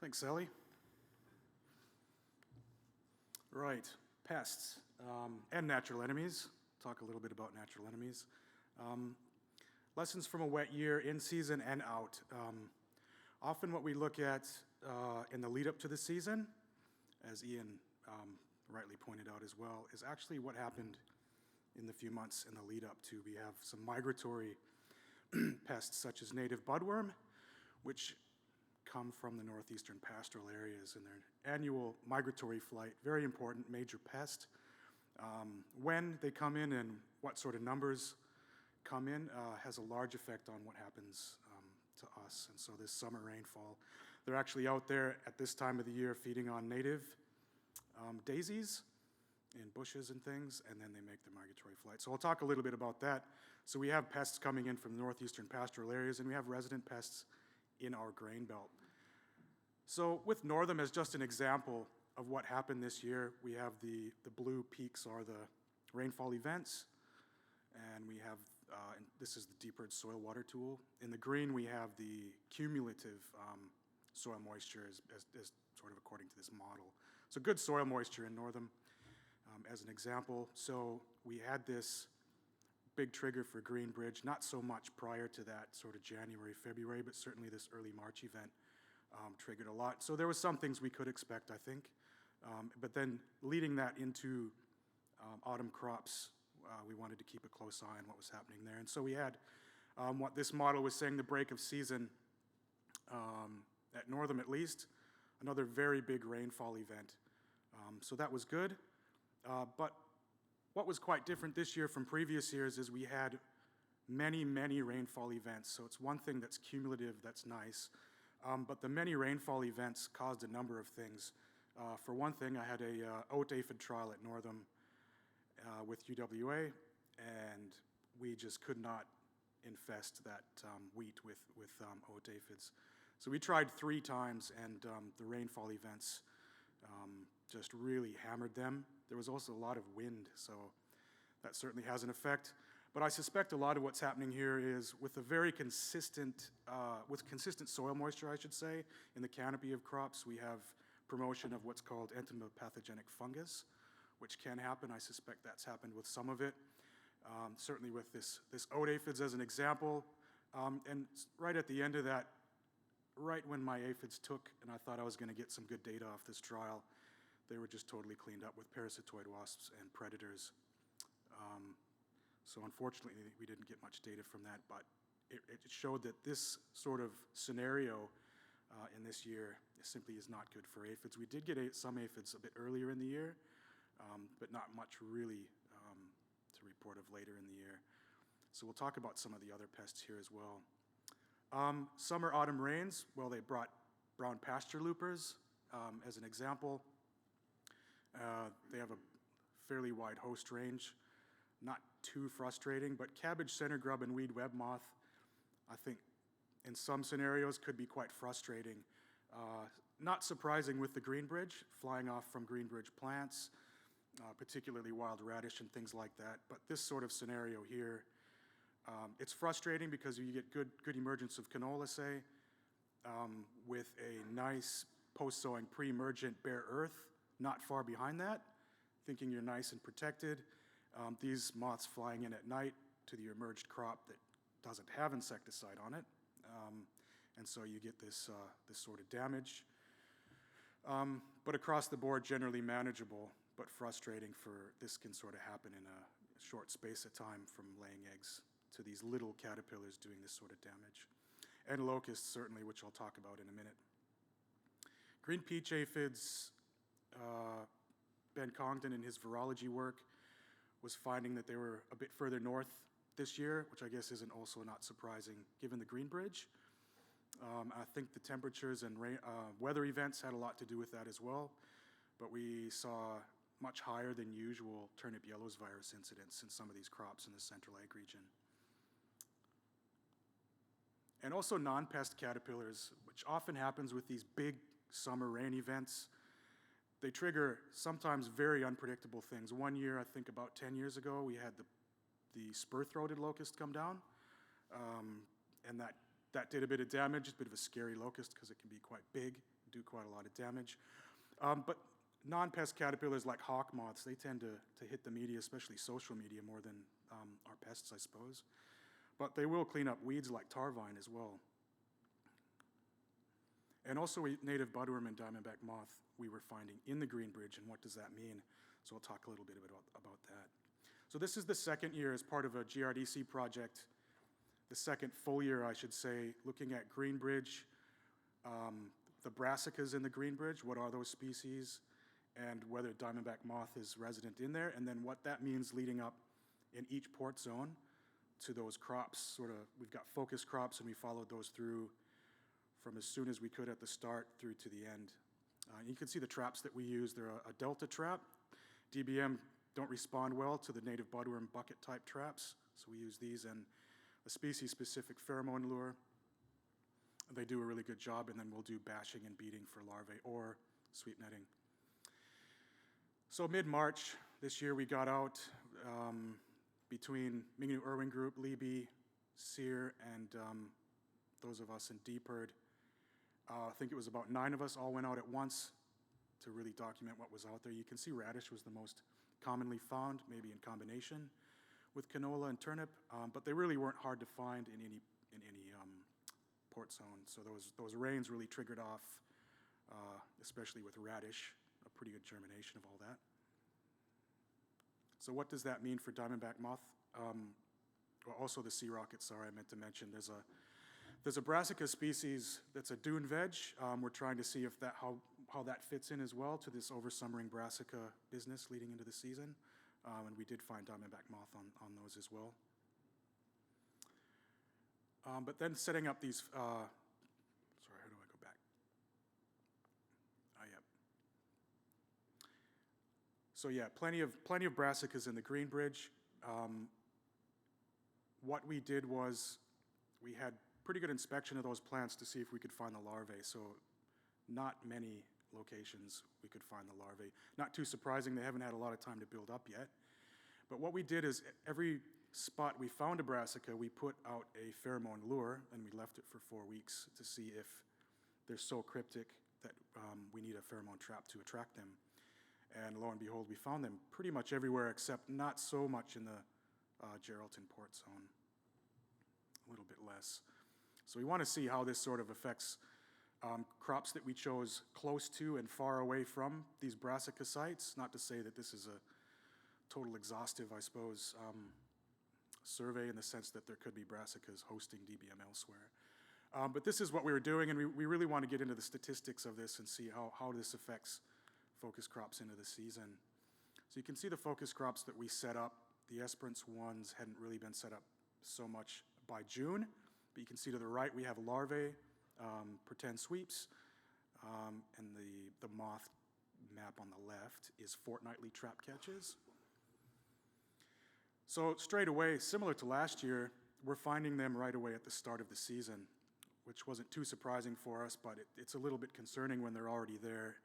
Thanks, Sally. Right, pests and natural enemies. Talk a little bit about natural enemies. Lessons from a wet year, in season and out. Often what we look at in the lead up to the season, as Ian rightly pointed out as well, is actually what happened in the few months in the lead up to. We have some migratory pests such as native budworm, which come from the northeastern pastoral areas in their annual migratory flight. Very important, major pest. When they come in and what sort of numbers come in has a large effect on what happens to us. And so this summer rainfall, they're actually out there at this time of the year feeding on native daisies in bushes and things, and then they make their migratory flight. So I'll talk a little bit about that. So we have pests coming in from the northeastern pastoral areas, and we have resident pests in our grain belt. So with Northam as just an example of what happened this year, we have the blue peaks are the rainfall events, and we have, and this is the DPIRD soil water tool. In the green, we have the cumulative soil moisture as sort of according to this model. So good soil moisture in Northam as an example. So we had this big trigger for Greenbridge, not so much prior to that sort of January, February, but certainly this early March event triggered a lot. So there was some things we could expect, I think. But then leading that into autumn crops, we wanted to keep a close eye on what was happening there. And so we had what this model was saying, the break of season at Northam at least, another very big rainfall event. So that was good. But what was quite different this year from previous years is we had many, many rainfall events. So it's one thing that's cumulative, that's nice. But the many rainfall events caused a number of things. For one thing, I had a oat aphid trial at Northam with UWA, and we just could not infest that wheat with oat aphids. So we tried 3 times, and the rainfall events just really hammered them. There was also a lot of wind, so that certainly has an effect. But I suspect a lot of what's happening here is with a very consistent, with consistent soil moisture, I should say, in the canopy of crops, we have promotion of what's called entomopathogenic fungus, which can happen. I suspect that's happened with some of it. Certainly with this oat aphids as an example. And right at the end of that, right when my aphids took, and I thought I was going to get some good data off this trial, they were just totally cleaned up with parasitoid wasps and predators. So unfortunately, we didn't get much data from that, but it showed that this sort of scenario in this year simply is not good for aphids. We did get some aphids a bit earlier in the year, but not much really to report of later in the year. So we'll talk about some of the other pests here as well. Summer, autumn rains, well, they brought brown pasture loopers as an example. They have a fairly wide host range, not too frustrating, but cabbage, center grub, and weed web moth, I think in some scenarios could be quite frustrating. Not surprising with the Greenbridge, flying off from Greenbridge plants, particularly wild radish and things like that. But this sort of scenario here, it's frustrating because you get good emergence of canola, say, with a nice post-sowing pre-emergent bare earth not far behind that, thinking you're nice and protected. These moths flying in at night to the emerged crop that doesn't have insecticide on it. And so you get this sort of damage. But across the board, generally manageable, but frustrating for this can sort of happen in a short space of time from laying eggs to these little caterpillars doing this sort of damage. And locusts, certainly, which I'll talk about in a minute. Green peach aphids, Ben Congdon in his virology work was finding that they were a bit further north this year, which I guess isn't also not surprising given the Greenbridge. I think the temperatures and weather events had a lot to do with that as well, but we saw much higher than usual turnip yellows virus incidence in some of these crops in the central ag region. And also non-pest caterpillars, which often happens with these big summer rain events. They trigger sometimes very unpredictable things. One year, I think about 10 years ago, we had the spur-throated locust come down, and that did a bit of damage. It's a bit of a scary locust because it can be quite big, do quite a lot of damage. But non-pest caterpillars like hawk moths, they tend to hit the media, especially social media, more than our pests, I suppose. But they will clean up weeds like tar vine as well. And also native budworm and diamondback moth we were finding in the Green Bridge, and what does that mean? So I'll talk a little bit about that. So this is the second year as part of a GRDC project, the second full year, I should say, looking at Green Bridge, the Brassicas in the Green Bridge, what are those species, and whether diamondback moth is resident in there, and then what that means leading up in each port zone to those crops. We've got focus crops, and we followed those through from as soon as we could at the start through to the end. You can see the traps that we use. They're a delta trap. DBM don't respond well to the native budworm bucket type traps, so we use these, and a species-specific pheromone lure. They do a really good job, and then we'll do bashing and beating for larvae or sweep netting. So mid-March this year, we got out between Mingnu Irwin Group, Libby, Sear, and those of us in DPIRD. I think it was about 9 of us all went out at once to really document what was out there. You can see radish was the most commonly found, maybe in combination with canola and turnip, but they really weren't hard to find in any port zone. So those rains really triggered off, especially with radish, a pretty good germination of all that. So what does that mean for diamondback moth? Well, also the sea rocket, sorry, I meant to mention. There's a Brassica species that's a dune veg. We're trying to see if how that fits in as well to this oversummering Brassica business leading into the season. And we did find diamondback moth on those as well. But then setting up these, sorry, how do I go back? Yep. So yeah, plenty of Brassicas in the Green Bridge. What we did was we had pretty good inspection of those plants to see if we could find the larvae. So not many locations we could find the larvae. Not too surprising, they haven't had a lot of time to build up yet. But what we did is every spot we found a Brassica, we put out a pheromone lure, and we left it for 4 weeks to see if they're so cryptic that we need a pheromone trap to attract them. And lo and behold, we found them pretty much everywhere, except not so much in the Geraldton port zone, a little bit less. So we want to see how this sort of affects crops that we chose close to and far away from these Brassica sites. Not to say that this is a total exhaustive, I suppose, survey in the sense that there could be Brassicas hosting DBM elsewhere. But this is what we were doing, and we really want to get into the statistics of this and see how this affects focus crops into the season. So you can see the focus crops that we set up. The Esperance ones hadn't really been set up so much by June, but you can see to the right we have larvae, pretend sweeps, and the moth map on the left is fortnightly trap catches. So straight away, similar to last year, we're finding them right away at the start of the season, which wasn't too surprising for us, but it's a little bit concerning when they're already there,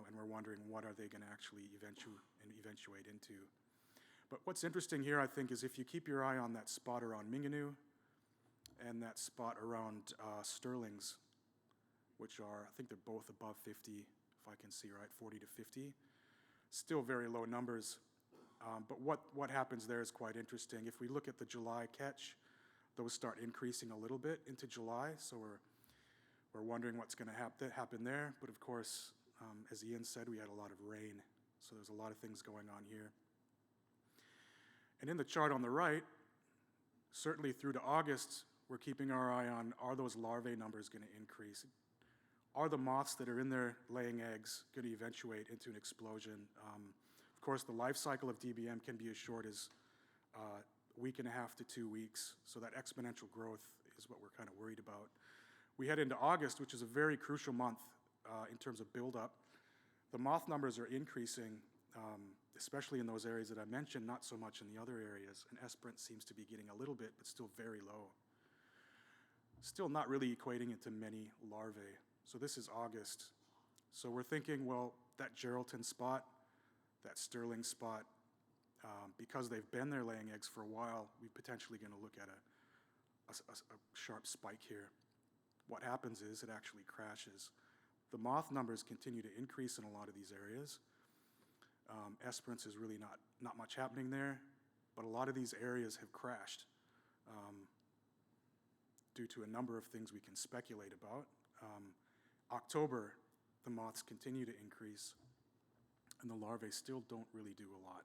and we're wondering what are they going to actually eventuate into. But what's interesting here, I think, is if you keep your eye on that spot around Mingnu and that spot around Sterling's, which are, I think they're both above 50, if I can see right, 40 to 50. Still very low numbers. But what happens there is quite interesting. If we look at the July catch, those start increasing a little bit into July, so we're wondering what's going to happen there. But of course, as Ian said, we had a lot of rain, so there's a lot of things going on here. And in the chart on the right, certainly through to August, we're keeping our eye on, are those larvae numbers going to increase? Are the moths that are in there laying eggs going to eventuate into an explosion? Of course, the life cycle of DBM can be as short as a week and a half to 2 weeks, so that exponential growth is what we're kind of worried about. We head into August, which is a very crucial month in terms of buildup. The moth numbers are increasing, especially in those areas that I mentioned, not so much in the other areas, and Esperance seems to be getting a little bit, but still very low. Still not really equating into many larvae. So this is August. So we're thinking, well, that Geraldton spot, that Sterling spot, because they've been there laying eggs for a while, we're potentially going to look at a sharp spike here. What happens is it actually crashes. The moth numbers continue to increase in a lot of these areas. Esperance is really not much happening there, but a lot of these areas have crashed due to a number of things we can speculate about. October, the moths continue to increase, and the larvae still don't really do a lot.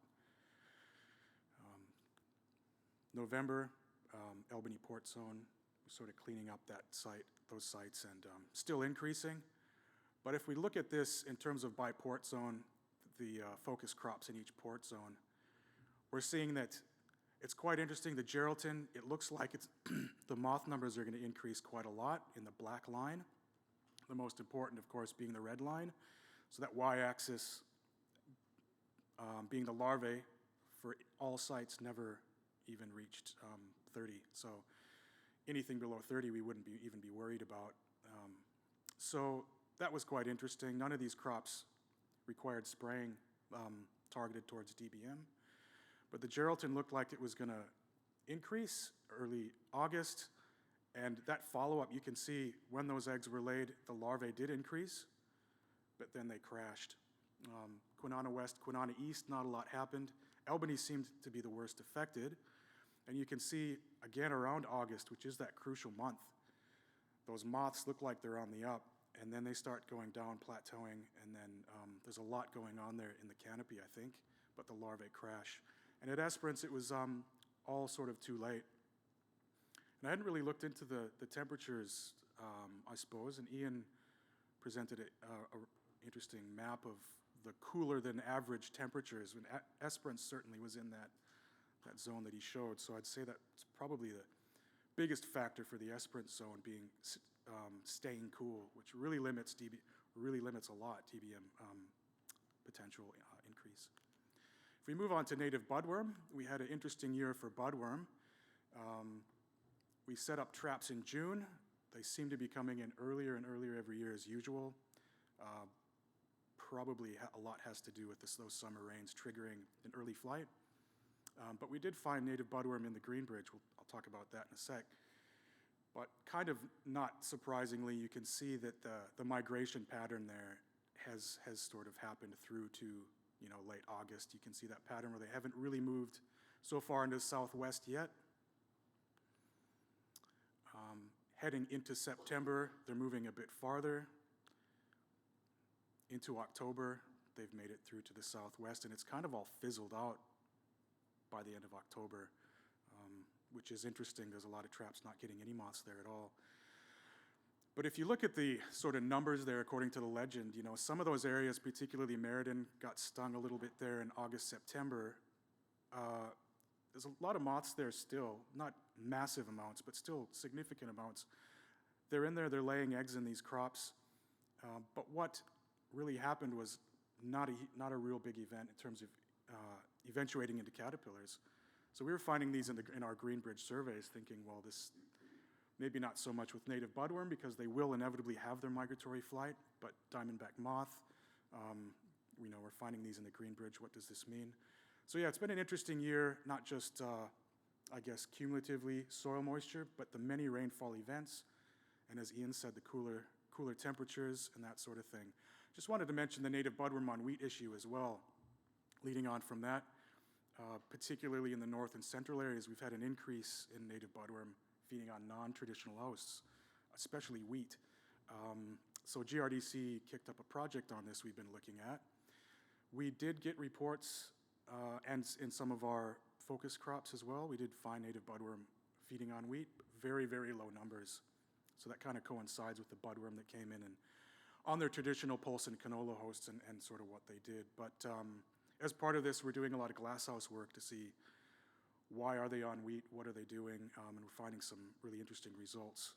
November, Albany Port Zone, sort of cleaning up those sites, and still increasing. But if we look at this in terms of by port zone, the focus crops in each port zone, we're seeing that it's quite interesting. The Geraldton, it looks like it's the moth numbers are going to increase quite a lot in the black line. The most important, of course, being the red line. So that y-axis being the larvae for all sites never even reached 30. So anything below 30 we wouldn't even be worried about. So that was quite interesting. None of these crops required spraying targeted towards DBM. But the Geraldton looked like it was going to increase early August. And that follow-up, you can see when those eggs were laid, the larvae did increase, but then they crashed. Kwinana West, Kwinana East, not a lot happened. Albany seemed to be the worst affected. And you can see, again, around August, which is that crucial month, those moths look like they're on the up, and then they start going down, plateauing, and then there's a lot going on there in the canopy, I think, but the larvae crash. And at Esperance, it was all sort of too late. And I hadn't really looked into the temperatures, I suppose, and Ian presented an interesting map of the cooler than average temperatures, and Esperance certainly was in that zone that he showed. So I'd say that's probably the biggest factor for the Esperance zone being staying cool, which really limits a lot TBM potential increase. If we move on to native budworm, we had an interesting year for budworm. We set up traps in June. They seem to be coming in earlier and earlier every year as usual. Probably a lot has to do with those summer rains triggering an early flight. But we did find native budworm in the Greenbridge. I'll talk about that in a sec. But kind of not surprisingly, you can see that the migration pattern there has sort of happened through to late August. You can see that pattern where they haven't really moved so far into the southwest yet. Heading into September, they're moving a bit farther. Into October, they've made it through to the southwest, and it's kind of all fizzled out by the end of October, which is interesting. There's a lot of traps not getting any moths there at all. But if you look at the sort of numbers there according to the legend, some of those areas, particularly Meriden, got stung a little bit there in August, September. There's a lot of moths there still, not massive amounts, but still significant amounts. They're in there, they're laying eggs in these crops. But what really happened was not a real big event in terms of eventuating into caterpillars. So we were finding these in our Greenbridge surveys, thinking, well, this maybe not so much with native budworm because they will inevitably have their migratory flight, but diamondback moth, we're finding these in the Greenbridge. What does this mean? So yeah, it's been an interesting year, not just, I guess, cumulatively soil moisture, but the many rainfall events, and as Ian said, the cooler temperatures and that sort of thing. Just wanted to mention the native budworm on wheat issue as well. Leading on from that, particularly in the north and central areas, we've had an increase in native budworm feeding on non-traditional hosts, especially wheat. So GRDC kicked up a project on this we've been looking at. We did get reports, and in some of our focus crops as well, we did find native budworm feeding on wheat, very, very low numbers. So that kind of coincides with the budworm that came in and on their traditional pulse and canola hosts and sort of what they did. But as part of this, we're doing a lot of glasshouse work to see why are they on wheat, what are they doing, and we're finding some really interesting results.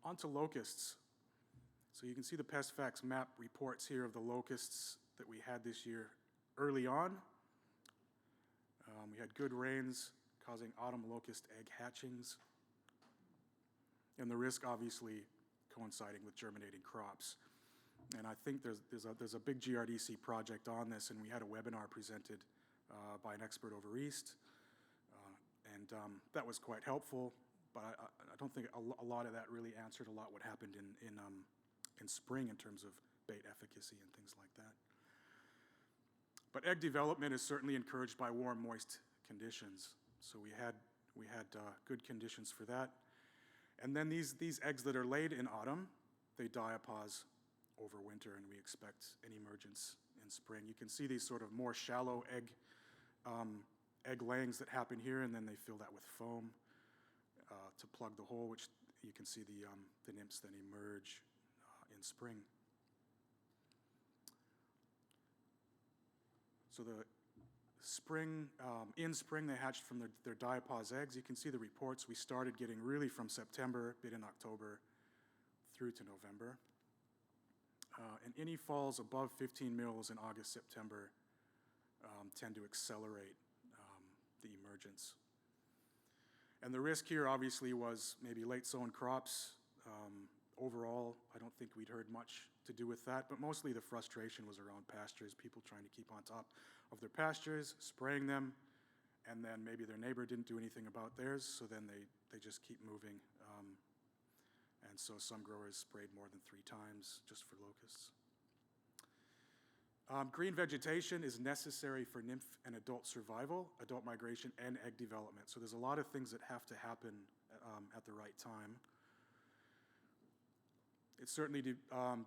On to locusts. So you can see the pest facts map reports here of the locusts that we had this year early on. We had good rains causing autumn locust egg hatchings, and the risk obviously coinciding with germinating crops. And I think there's a big GRDC project on this, and we had a webinar presented by an expert over East, and that was quite helpful. but I don't think a lot of that really answered a lot what happened in spring in terms of bait efficacy and things like that. But egg development is certainly encouraged by warm, moist conditions. So we had good conditions for that. And then these eggs that are laid in autumn, they diapause over winter, and we expect an emergence in spring. You can see these sort of more shallow egg layings that happen here, and then they fill that with foam to plug the hole, which you can see the nymphs then emerge in spring. So in spring they hatched from their diapause eggs. You can see the reports we started getting really from September, bit in October, through to November. And any falls above 15 mils in August, September tend to accelerate the emergence. And the risk here obviously was maybe late sown crops. Overall, I don't think we'd heard much to do with that, but mostly the frustration was around pastures, people trying to keep on top of their pastures, spraying them, and then maybe their neighbor didn't do anything about theirs, so then they just keep moving. And so some growers sprayed more than 3 times just for locusts. Green vegetation is necessary for nymph and adult survival, adult migration, and egg development. So there's a lot of things that have to happen at the right time. It certainly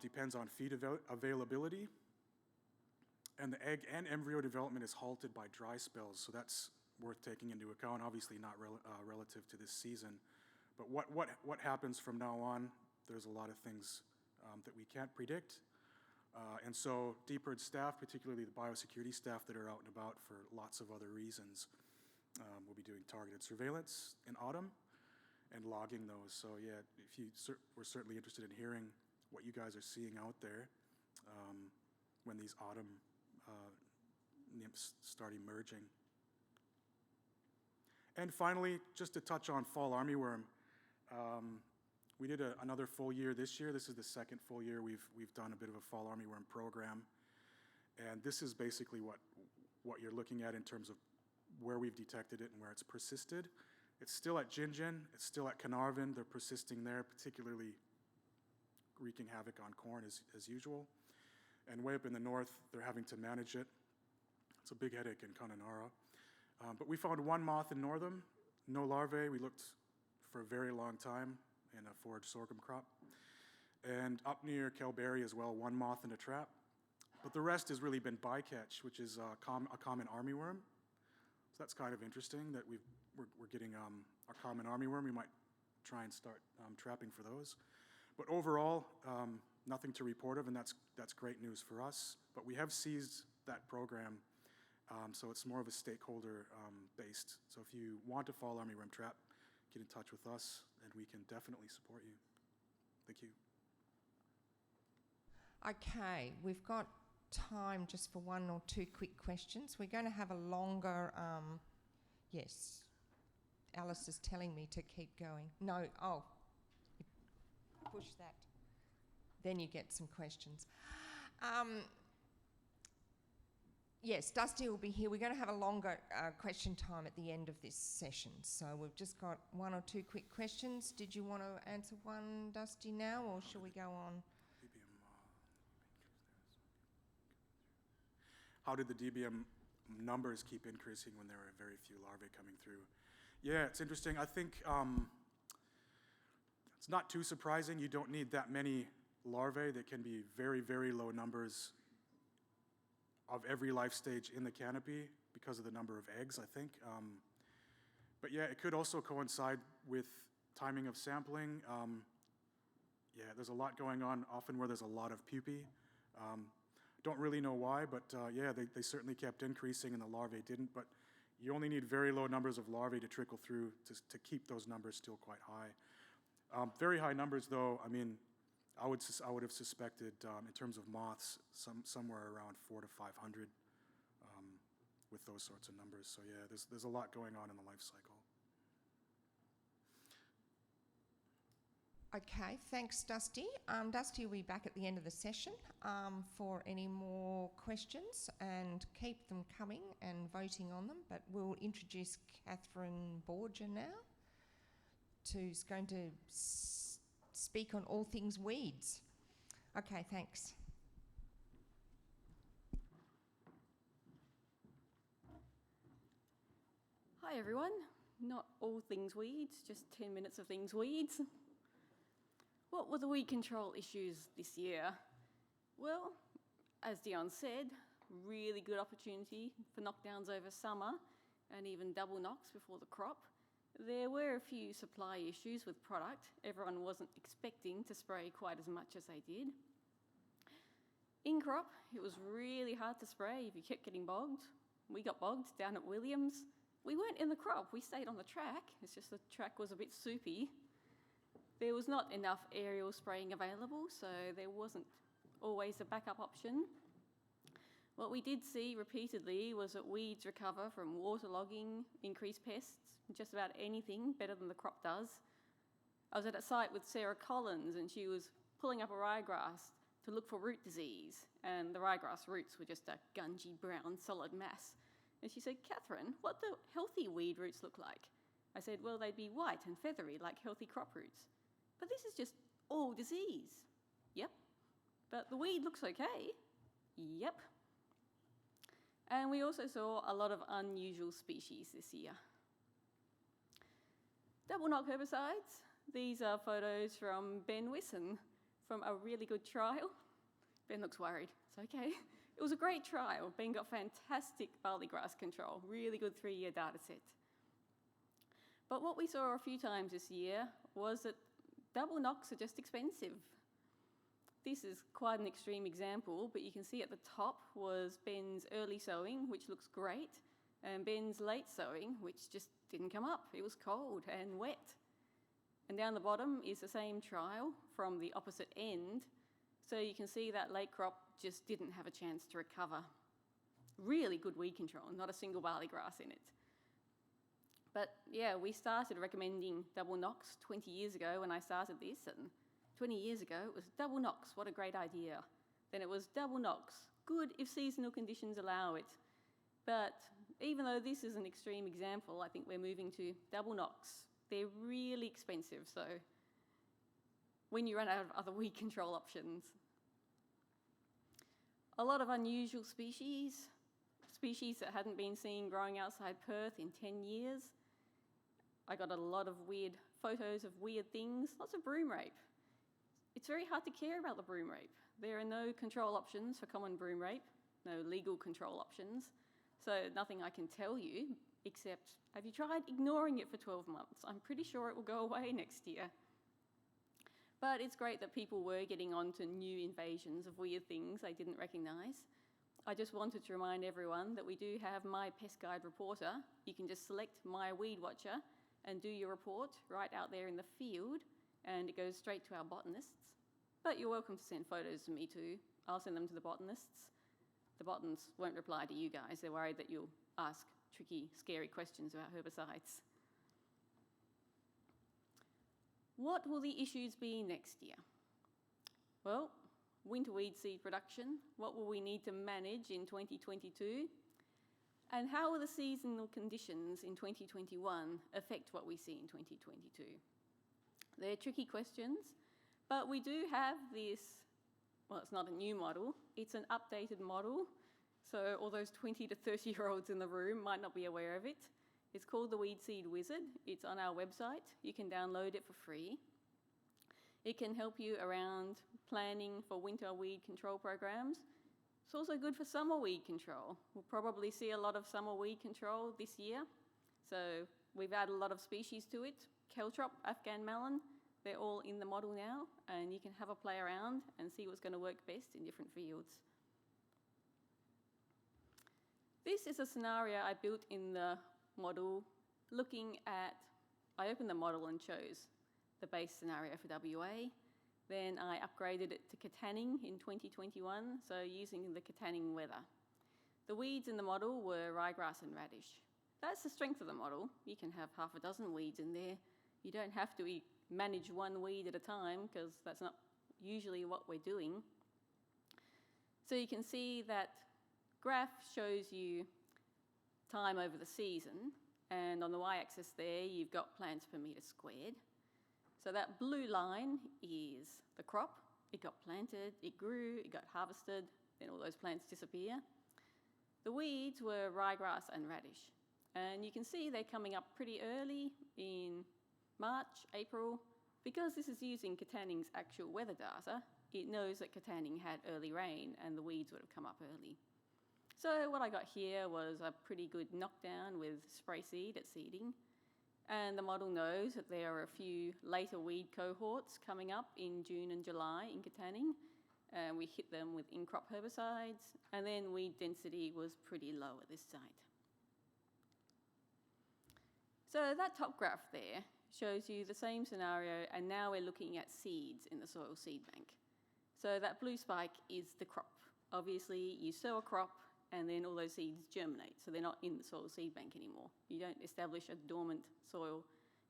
depends on feed availability. And the egg and embryo development is halted by dry spells, so that's worth taking into account. Obviously not relative to this season. But what happens from now on, there's a lot of things that we can't predict. And so DPIRD staff, particularly the biosecurity staff that are out and about for lots of other reasons, will be doing targeted surveillance in autumn and logging those. So yeah, if we're certainly interested in hearing what you guys are seeing out there when these autumn nymphs start emerging. And finally, just to touch on fall armyworm, we did another full year this year. This is the second full year we've done a bit of a fall armyworm program. And this is basically what you're looking at in terms of where we've detected it and where it's persisted. It's still at Gingin, it's still at Carnarvon. They're persisting there, particularly wreaking havoc on corn as usual. And way up in the north, they're having to manage it. It's a big headache in Connemara. But we found one moth in Northam, no larvae. We looked for a very long time in a forage sorghum crop. And up near Kelberry as well, one moth in a trap. But the rest has really been bycatch, which is a common armyworm. So that's kind of interesting that we're getting a common armyworm. We might try and start trapping for those. But overall, nothing to report of, and that's great news for us. But we have seized that program, so it's more of a stakeholder based. So if you want a fall armyworm trap, get in touch with us, and we can definitely support you. Thank you. Okay, we've got time just for 1 or 2 quick questions. We're going to have a longer, yes, Alice is telling me to keep going. No, push that. Then you get some questions. Yes, Dusty will be here. We're going to have a longer question time at the end of this session. So we've just got 1 or 2 quick questions. Did you want to answer one, Dusty, now, or shall we go on? How did the DBM numbers keep increasing when there were very few larvae coming through? Yeah, it's interesting. I think it's not too surprising. You don't need that many larvae. They can be very, very low numbers of every life stage in the canopy because of the number of eggs, I think. But yeah, it could also coincide with timing of sampling. Yeah, there's a lot going on, often where there's a lot of pupae. Don't really know why, but yeah, they certainly kept increasing and the larvae didn't. But you only need very low numbers of larvae to trickle through to keep those numbers still quite high. Very high numbers, though. I mean, I would have suspected in terms of moths, somewhere around 400 to 500 with those sorts of numbers. So yeah, there's a lot going on in the life cycle. Okay, thanks, Dusty. Dusty will be back at the end of the session for any more questions, and keep them coming and voting on them. But we'll introduce Catherine Borger now who's going to speak on all things weeds. Okay, thanks. Hi everyone, not all things weeds, just 10 minutes of things weeds. What were the weed control issues this year? Well, as Dion said, really good opportunity for knockdowns over summer and even double knocks before the crop. There were a few supply issues with product. Everyone wasn't expecting to spray quite as much as they did. In crop, it was really hard to spray if you kept getting bogged. We got bogged down at Williams. We weren't in the crop, we stayed on the track. It's just the track was a bit soupy. There was not enough aerial spraying available, so there wasn't always a backup option. What we did see repeatedly was that weeds recover from waterlogging, increased pests, just about anything better than the crop does. I was at a site with Sarah Collins and she was pulling up a ryegrass to look for root disease, and the ryegrass roots were just a gungy brown solid mass. And she said, "Catherine, what do healthy weed roots look like?" I said, "Well, they'd be white and feathery like healthy crop roots." "But this is just all disease." "Yep." "But the weed looks okay." "Yep." And we also saw a lot of unusual species this year. Double knock herbicides. These are photos from Ben Wisson from a really good trial. Ben looks worried. It's okay. It was a great trial. Ben got fantastic barley grass control, really good 3-year data set. But what we saw a few times this year was that double knocks are just expensive. This is quite an extreme example, but you can see at the top was Ben's early sowing, which looks great, and Ben's late sowing, which just didn't come up. It was cold and wet. And down the bottom is the same trial from the opposite end, so you can see that late crop just didn't have a chance to recover. Really good weed control, not a single barley grass in it. But yeah, we started recommending double knocks 20 years ago when I started this, and 20 years ago it was double knocks, what a great idea. Then it was double knocks, good if seasonal conditions allow it. But even though this is an extreme example, I think we're moving to double knocks. They're really expensive, so when you run out of other weed control options. A lot of unusual species that hadn't been seen growing outside Perth in 10 years. I got a lot of weird photos of weird things, lots of broom rape. It's very hard to care about the broom rape. There are no control options for common broom rape, no legal control options, so nothing I can tell you except, have you tried ignoring it for 12 months? I'm pretty sure it will go away next year. But it's great that people were getting on to new invasions of weird things they didn't recognise. I just wanted to remind everyone that we do have My Pest Guide Reporter. You can just select My Weed Watcher and do your report right out there in the field, and it goes straight to our botanists. But you're welcome to send photos to me too. I'll send them to the botanists. The botanists won't reply to you guys. They're worried that you'll ask tricky, scary questions about herbicides. What will the issues be next year? Well, winter weed seed production. What will we need to manage in 2022? And how will the seasonal conditions in 2021 affect what we see in 2022? They're tricky questions, but we do have this, well, it's not a new model, it's an updated model. So all those 20 to 30-year-olds in the room might not be aware of it. It's called the Weed Seed Wizard. It's on our website. You can download it for free. It can help you around planning for winter weed control programs. It's also good for summer weed control. We'll probably see a lot of summer weed control this year. So we've added a lot of species to it. Caltrop, Afghan melon, they're all in the model now, and you can have a play around and see what's going to work best in different fields. This is a scenario I built in the model looking at, I opened the model and chose the base scenario for WA. Then I upgraded it to Katanning in 2021, so using the Katanning weather. The weeds in the model were ryegrass and radish. That's the strength of the model. You can have half a dozen weeds in there. You don't have to manage one weed at a time, because that's not usually what we're doing. So you can see that graph shows you time over the season, and on the y-axis there you've got plants per metre squared. So that blue line is the crop. It got planted, it grew, it got harvested, then all those plants disappear. The weeds were ryegrass and radish. And you can see they're coming up pretty early in March, April. Because this is using Katanning's actual weather data, it knows that Katanning had early rain and the weeds would have come up early. So what I got here was a pretty good knockdown with spray seed at seeding. And the model knows that there are a few later weed cohorts coming up in June and July in Katanning. And we hit them with in-crop herbicides, and then weed density was pretty low at this site. So that top graph there shows you the same scenario, and now we're looking at seeds in the soil seed bank. So that blue spike is the crop. Obviously, you sow a crop, and then all those seeds germinate, so they're not in the soil seed bank anymore. You don't establish a dormant soil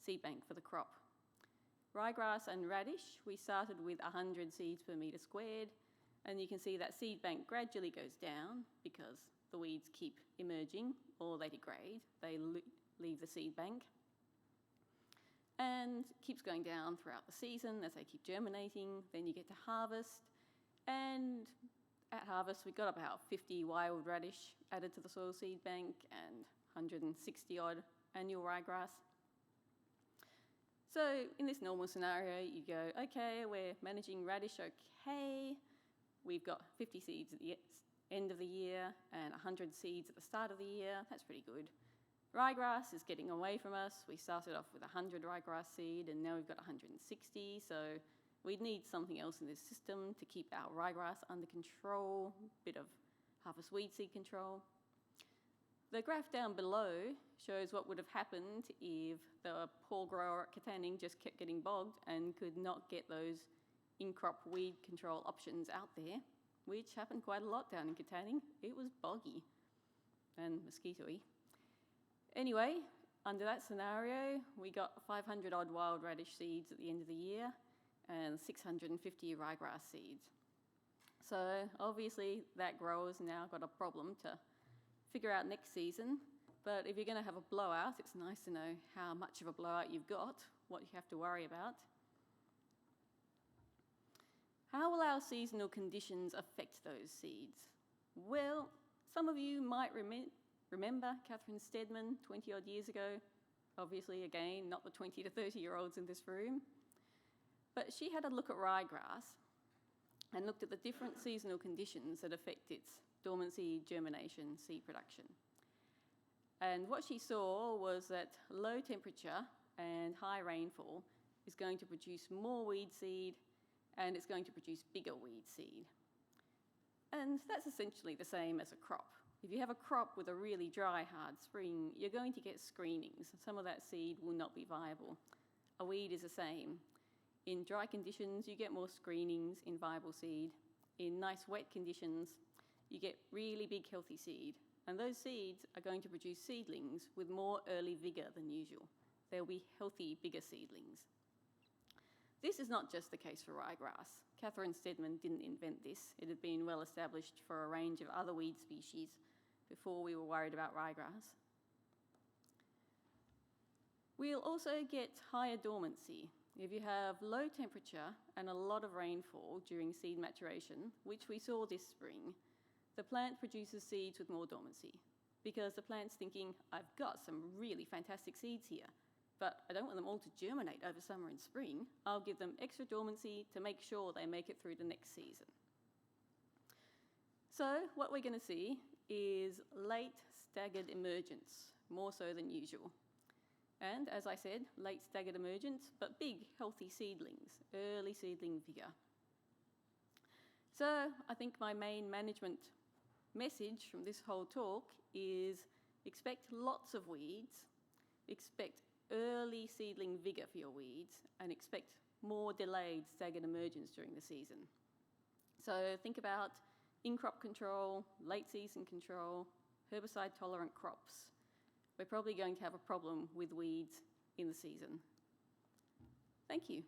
seed bank for the crop. Ryegrass and radish, we started with 100 seeds per metre squared, and you can see that seed bank gradually goes down because the weeds keep emerging or they degrade. They leave the seed bank and keeps going down throughout the season as they keep germinating. Then you get to harvest, and at harvest we got about 50 wild radish added to the soil seed bank and 160 odd annual ryegrass. So in this normal scenario, you go, okay, we're managing radish okay. We've got 50 seeds at the end of the year and 100 seeds at the start of the year. That's pretty good. Ryegrass is getting away from us. We started off with 100 ryegrass seed and now we've got 160. So we'd need something else in this system to keep our ryegrass under control, bit of harvest weed seed control. The graph down below shows what would have happened if the poor grower at Katanning just kept getting bogged and could not get those in-crop weed control options out there, which happened quite a lot down in Katanning. It was boggy and mosquito-y. Anyway, under that scenario, we got 500 odd wild radish seeds at the end of the year and 650 ryegrass seeds. So obviously that grower's now got a problem to figure out next season, but if you're going to have a blowout, it's nice to know how much of a blowout you've got, what you have to worry about. How will our seasonal conditions affect those seeds? Well, some of you might remember Catherine Steadman 20 odd years ago. Obviously, again, not the 20 to 30-year-olds in this room. But she had a look at ryegrass and looked at the different seasonal conditions that affect its dormancy, germination, seed production. And what she saw was that low temperature and high rainfall is going to produce more weed seed and it's going to produce bigger weed seed. And that's essentially the same as a crop. If you have a crop with a really dry, hard spring, you're going to get screenings. Some of that seed will not be viable. A weed is the same. In dry conditions, you get more screenings in viable seed. In nice wet conditions, you get really big healthy seed, and those seeds are going to produce seedlings with more early vigour than usual. They'll be healthy, bigger seedlings. This is not just the case for ryegrass. Catherine Steadman didn't invent this. It had been well established for a range of other weed species before we were worried about ryegrass. We'll also get higher dormancy. If you have low temperature and a lot of rainfall during seed maturation, which we saw this spring, the plant produces seeds with more dormancy because the plant's thinking, I've got some really fantastic seeds here, but I don't want them all to germinate over summer and spring. I'll give them extra dormancy to make sure they make it through the next season. So what we're going to see is late staggered emergence, more so than usual. And as I said, late staggered emergence, but big, healthy seedlings, early seedling vigour. So I think my main management message from this whole talk is expect lots of weeds, expect early seedling vigour for your weeds, and expect more delayed staggered emergence during the season. So think about in-crop control, late season control, herbicide-tolerant crops. We're probably going to have a problem with weeds in the season. Thank you.